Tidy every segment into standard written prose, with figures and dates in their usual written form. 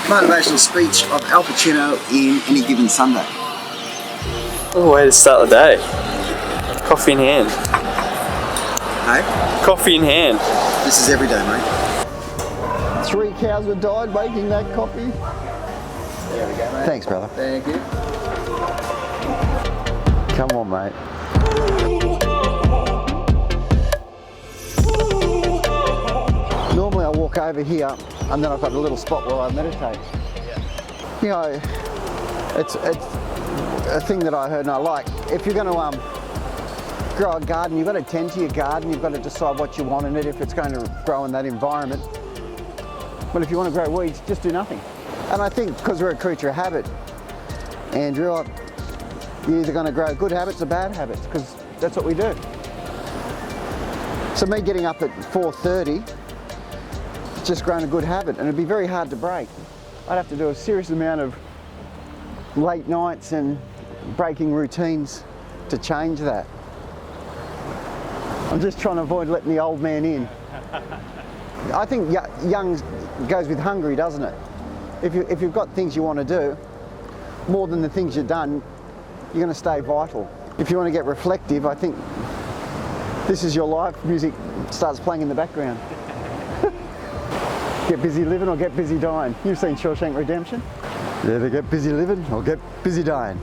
Motivational speech of Al Pacino in Any Given Sunday. What a way to start the day. Coffee in hand. Hey? Coffee in hand. This is every day, mate. 3 cows have died making that coffee. There we go, mate. Thanks, brother. Thank you. Come on, mate. Normally I walk over here and then I've got a little spot where I meditate. You know, it's a thing that I heard and I like. If you're going to grow a garden, you've got to tend to your garden, you've got to decide what you want in it, if it's going to grow in that environment. But if you want to grow weeds, just do nothing. And I think because we're a creature of habit, Andrew, you're either going to grow good habits or bad habits, because that's what we do. So me getting up at 4:30, it's just grown a good habit, and it'd be very hard to break. I'd have to do a serious amount of late nights and breaking routines to change that. I'm just trying to avoid letting the old man in. I think young goes with hungry, doesn't it? If you've got things you want to do, more than the things you've done, you're going to stay vital. If you want to get reflective, I think this is your life. Music starts playing in the background. Get busy living or get busy dying. You've seen Shawshank Redemption? Either get busy living or get busy dying.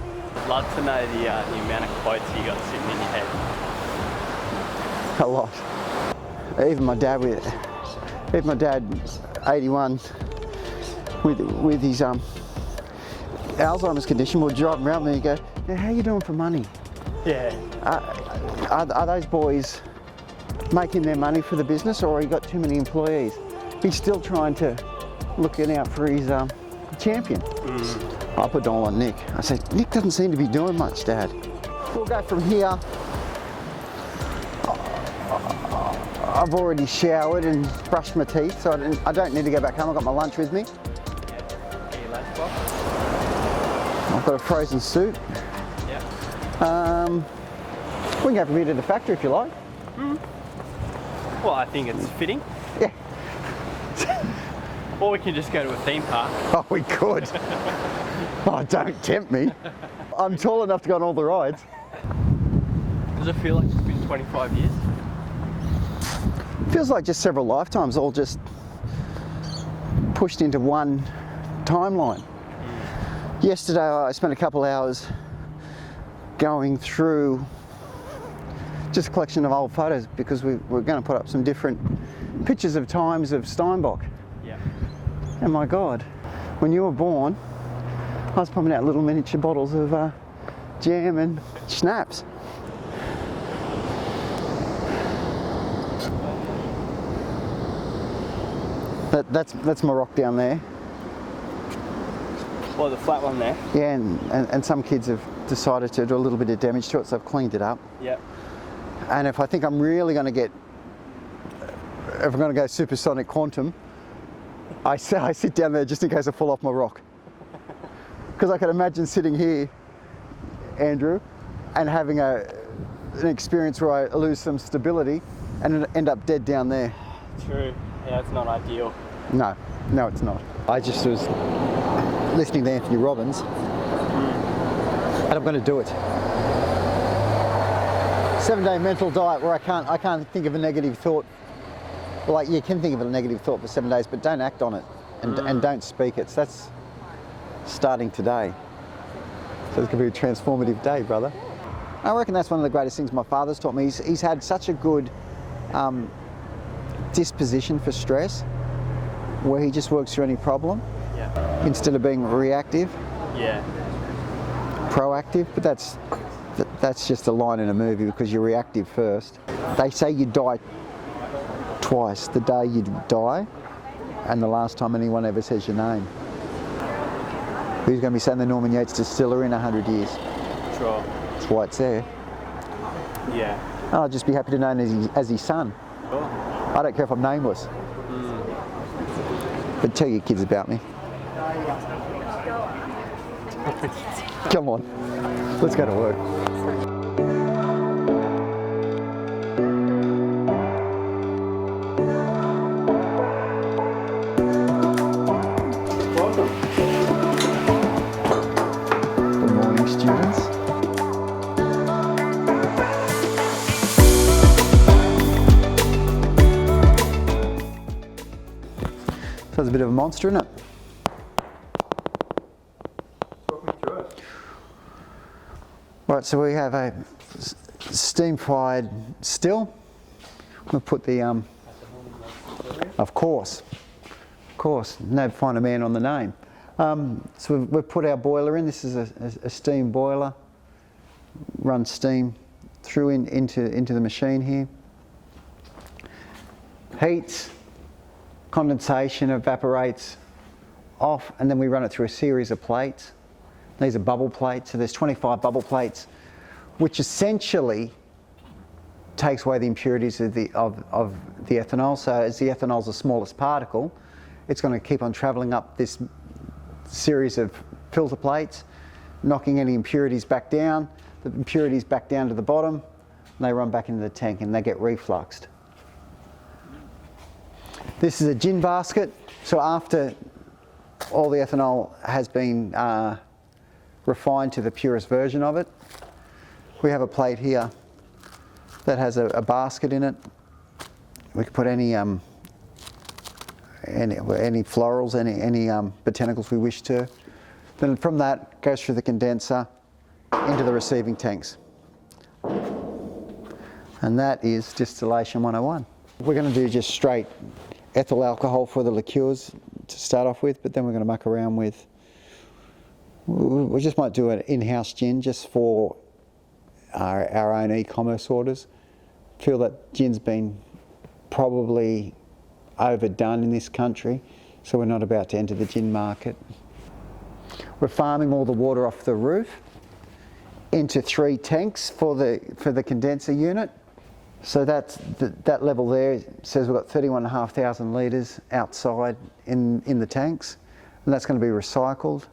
Love to know the amount of quotes you got sitting in your head. A lot. Even my dad, 81, with his Alzheimer's condition, will drive around me and go, "Now, how are you doing for money? Yeah. Are those boys making their money for the business, or have you got too many employees?" He's still trying to looking out for his champion. I put it all on Nick. I said, "Nick doesn't seem to be doing much, Dad." We'll go from here. I've already showered and brushed my teeth, so I don't need to go back home. I've got my lunch with me. Yeah. Get your lunchbox. I've got a frozen soup. Yeah. We can go from here to the factory if you like. Well, I think it's fitting. Yeah. Or we can just go to a theme park. Oh, we could. Oh, don't tempt me. I'm tall enough to go on all the rides. Does it feel like it's been 25 years? Feels like just several lifetimes all just pushed into one timeline. Yesterday I spent a couple hours going through just a collection of old photos because we're going to put up some different pictures of times of Steinbock. Yeah. And my God, when you were born, I was pumping out little miniature bottles of jam and schnapps. That's my rock down there. Well, the flat one there. Yeah, and some kids have decided to do a little bit of damage to it, so I've cleaned it up. Yep. And if I think I'm really going to if I'm going to go supersonic quantum, I sit down there just in case I fall off my rock. Because I can imagine sitting here, Andrew, and having an experience where I lose some stability and end up dead down there. True. Yeah, it's not ideal. No, it's not. I just was listening to Anthony Robbins, and I'm going to do it. 7-day mental diet where I can't think of a negative thought. Like, you can think of a negative thought for 7 days, but don't act on it and don't speak it. So that's starting today. So it's going to be a transformative day, brother. I reckon that's one of the greatest things my father's taught me. He's had such a good disposition for stress, where he just works through any problem. Yeah. Instead of being reactive. Yeah. Proactive, but that's just a line in a movie because you're reactive first. They say you die twice, the day you die and the last time anyone ever says your name. Who's going to be saying the Norman Yates distillery in 100 years? Sure. That's why it's there. Yeah. And I'll just be happy to know him as his son. Sure. I don't care if I'm nameless. But tell your kids about me. Come on, let's go to work. students. So it's a bit of a monster, isn't it? Talk me through it. Right, so we have a steam-fired still. We'll put the, of course, no finer man on the name. So we've put our boiler in. This is a steam boiler. Run steam through into the machine here. Heats, condensation evaporates off, and then we run it through a series of plates. These are bubble plates, so there's 25 bubble plates, which essentially takes away the impurities of the ethanol. So as the ethanol is the smallest particle, it's going to keep on travelling up this series of filter plates, knocking any impurities back down. The impurities back down to the bottom, and they run back into the tank and they get refluxed. This is a gin basket. So after all the ethanol has been refined to the purest version of it, we have a plate here that has a basket in it. We can put any florals, any botanicals we wish to. Then from that goes through the condenser into the receiving tanks. And that is distillation 101. We're going to do just straight ethyl alcohol for the liqueurs to start off with, but then we're going to muck around with, we just might do an in-house gin just for our own e-commerce orders. Feel that gin's been probably overdone in this country, so we're not about to enter the gin market. We're farming all the water off the roof into 3 tanks for the condenser unit. So that level there says we've got 31,500 litres outside in the tanks, and that's going to be recycled.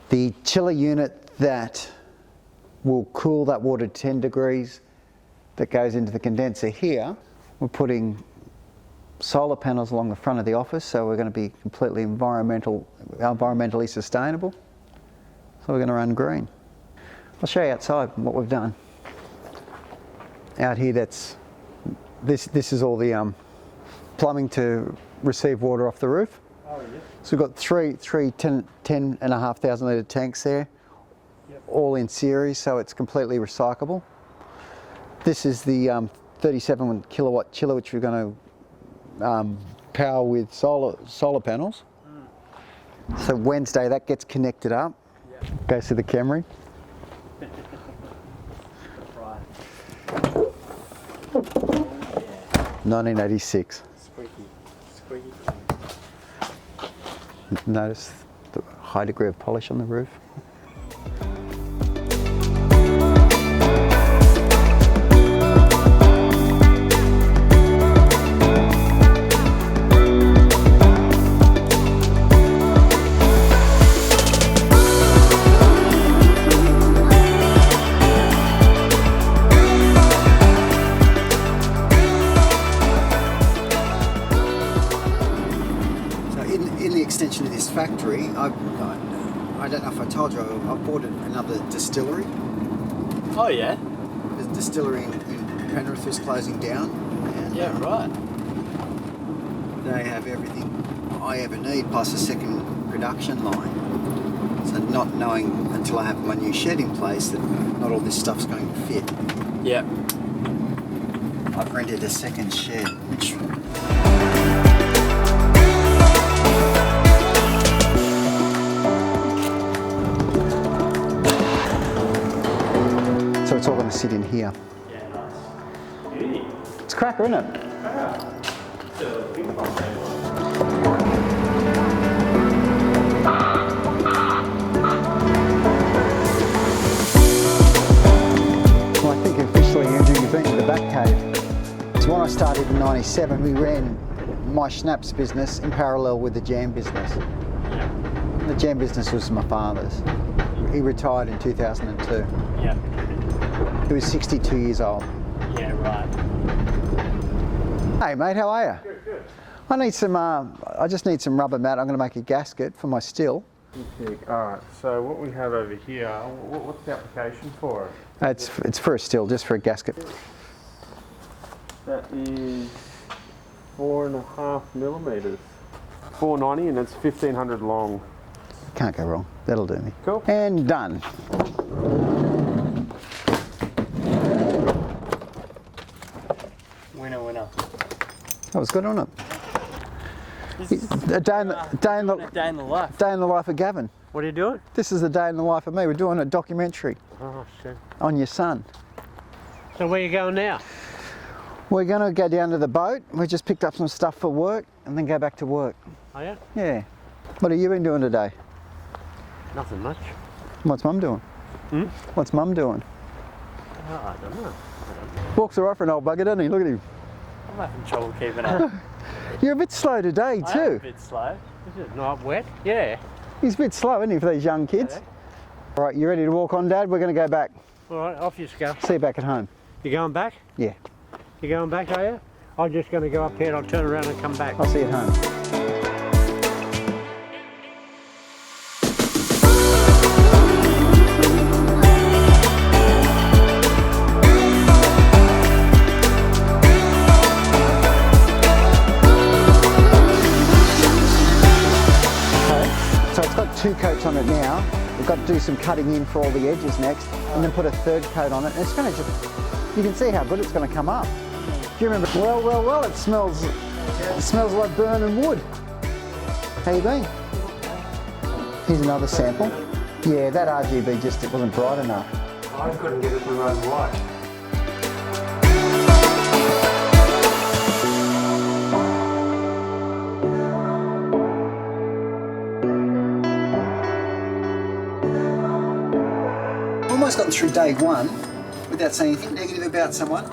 The chiller unit that will cool that water to 10 degrees that goes into the condenser here, we're putting solar panels along the front of the office, so we're going to be completely environmentally sustainable. So we're going to run green. I'll show you outside what we've done. Out here, this is all the plumbing to receive water off the roof. Oh, yeah. So we've got three 10,500 litre tanks there, yep, all in series, so it's completely recyclable. This is the 37 kilowatt chiller, which we're going to power with solar panels. So Wednesday that gets connected up, yep, goes to the Camry. Right. 1986. Squeaky. Notice the high degree of polish on the roof. Extension of this factory, I don't know if I told you, I bought another distillery. Oh yeah? The distillery in Penrith is closing down. And, yeah, right. They have everything I ever need, plus a second production line. So not knowing until I have my new shed in place that not all this stuff's going to fit. Yeah. I've rented a second shed, which... So it's all going to sit in here. Yeah, nice. Beauty. It's a cracker, isn't it? Well, I think officially, Andrew, you've been to the Back Cave. So when I started in '97, we ran my schnapps business in parallel with the jam business. The jam business was my father's. He retired in 2002. Yeah. He was 62 years old. Yeah, right. Hey mate, how are you? Good, good. I need some. I just need some rubber mat. I'm going to make a gasket for my still. Alright, so what we have over here, what's the application for it? It's for a still, just for a gasket. That is 4.5 millimetres. 490 and it's 1500 long. Can't go wrong. That'll do me. Cool. And done. Winner, winner. That was good, wasn't it? This is A day in the day in the life. day in the life of Gavin. What are you doing? This is the day in the life of me. We're doing a documentary Oh shit. on your son. So where are you going now? We're going to go down to the boat. We just picked up some stuff for work and then go back to work. Oh yeah? Yeah. What have you been doing today? Nothing much. What's Mum doing? Hmm? What's Mum doing? Oh, I don't know. Walks all right for an old bugger, doesn't he? Look at him. I'm having trouble keeping up. You're a bit slow today I am a too. bit slow. Is it not wet? Yeah. He's a bit slow, isn't he, for these young kids? Yeah. All right, you ready to walk on, Dad? We're going to go back. Alright, off you go. See you back at home. You going back? Yeah, You going back, are you? I'm just going to go up here and I'll turn around and come back. I'll see you at home. So it's got 2 coats on it now. We've got to do some cutting in for all the edges next, and then put a 3rd coat on it. And it's going to just, you can see how good it's going to come up. Do you remember? Well, it smells like burning wood. How you been? Here's another sample. Yeah, that RGB just, it wasn't bright enough. I couldn't get it to run white. Almost gotten through day 1 without saying anything negative about someone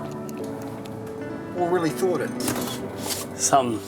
or really thought it. Some